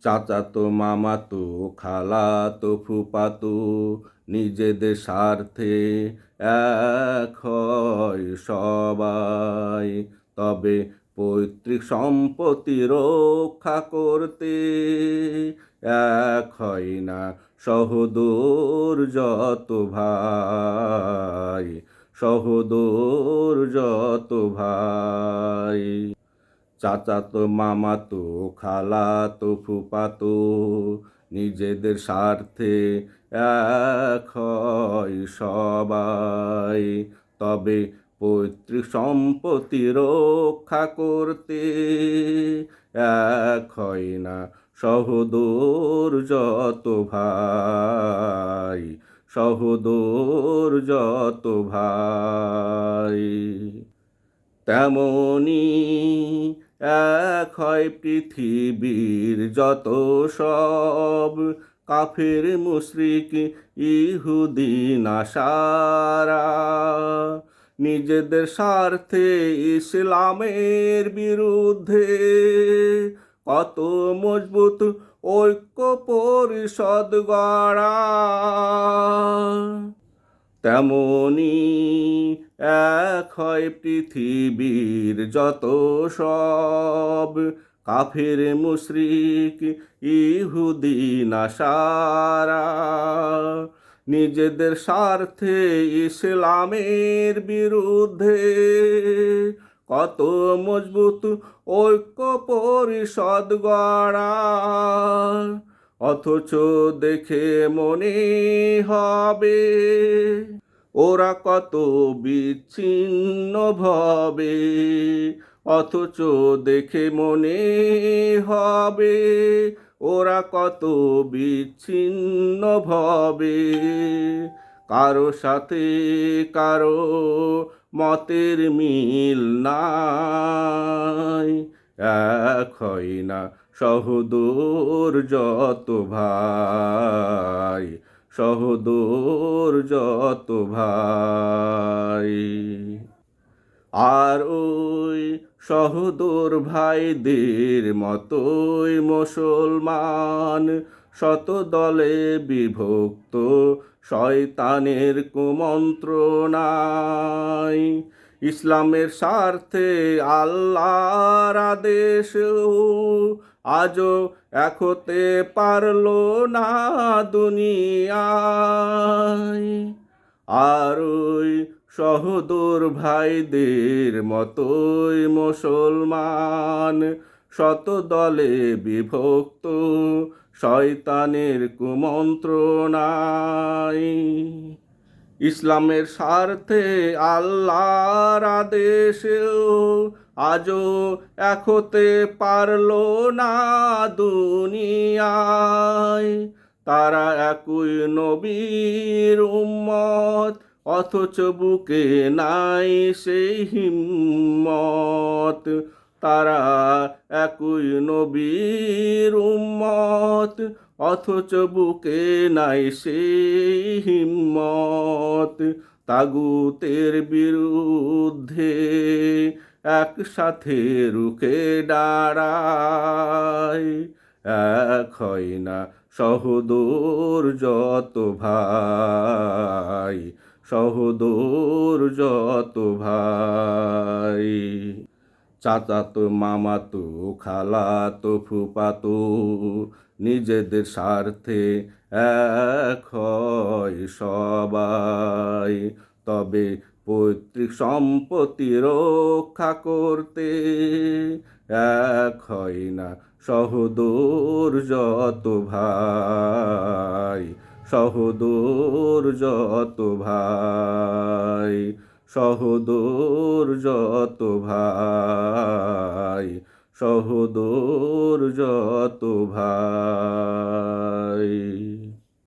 চাচাতো মামাতো খালাতো ফুপাতো নিজেদের স্বার্থে এক হয় সবাই। তবে পৈতৃক সম্পত্তি রক্ষা করতে এক হয় না সহোদর যত ভাই, সহোদর যত ভাই। চাচাতো মামাতো খালাতো ফুপাতো নিজেদের স্বার্থে এক হয় সবাই। তবে পৈতৃক সম্পত্তি রক্ষা করতে এক হয় না সহোদর যত ভাই, সহোদর যত ভাই। তেমনি এক হয় পৃথিবীর যত সব কাফের মুশরিক ইহুদি নাসারা নিজেদের স্বার্থে ইসলামের বিরুদ্ধে কত মজবুত ঐক্য পরিষদ গড়া। তেমনি এক হয় পৃথিবীর যত সব কাফের মুশরিক ইহুদি নাসারা নিজেদের স্বার্থে ইসলামের বিরুদ্ধে কত মজবুত ঐক্য পরিষদ গড়া। অথচ দেখে মনে হবে ওরা কত বিচ্ছিন্ন ভাবে। অথচ দেখে মনে হবে ওরা কত বিচ্ছিন্ন ভাবে। কারো সাথে কারো মতের মিল নাই, এক হয় না সহোদর যত ভাই, সহোদর যত ভাই। আর ওই সহোদর ভাইদের মতোই মুসলমান শত দলে বিভক্ত শয়তানের কুমন্ত্রণায় ইসলামের স্বার্থে আল্লাহর আদেশেও আজও এক হতে পারল না দুনিয়ায়। আর ওই সহোদর ভাইদের মতোই মুসলমান শত দলে বিভক্ত শয়তানের কুমন্ত্রণায় ইসলামের স্বার্থে আল্লাহর আদেশেও আজও এক হতে পারল না দুনিয়ায়। তারা একই নবীর উম্মত অথচ বুকে নাই সেই হিম্মত। তারা একই নবীর উম্মত অথচ বুকে নাই সেই হিম্মত। তাগুতের বিরুদ্ধে একসাথে রুখে দাঁড়ায় এক হয় না সহোদর যত ভাই, সহোদর যত ভাই। চাচাতো মামাতো খালাতো ফুপাতো নিজেদের স্বার্থে এক হয় সবাই। তবে পৈতৃক সম্পত্তি রক্ষা করতে এক হয় না সহোদর যত ভাই, সহোদর যত ভাই, সহোদর যত ভাই, সহোদর যত ভাই।